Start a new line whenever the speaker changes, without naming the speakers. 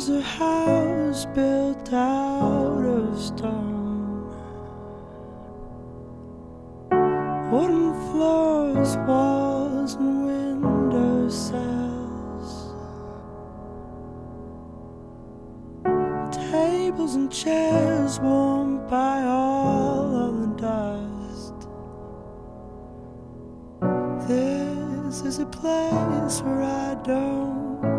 is a house built out of stone, wooden floors, walls and window sills, tables and chairs warmed by all of the dust. This is a place where I don't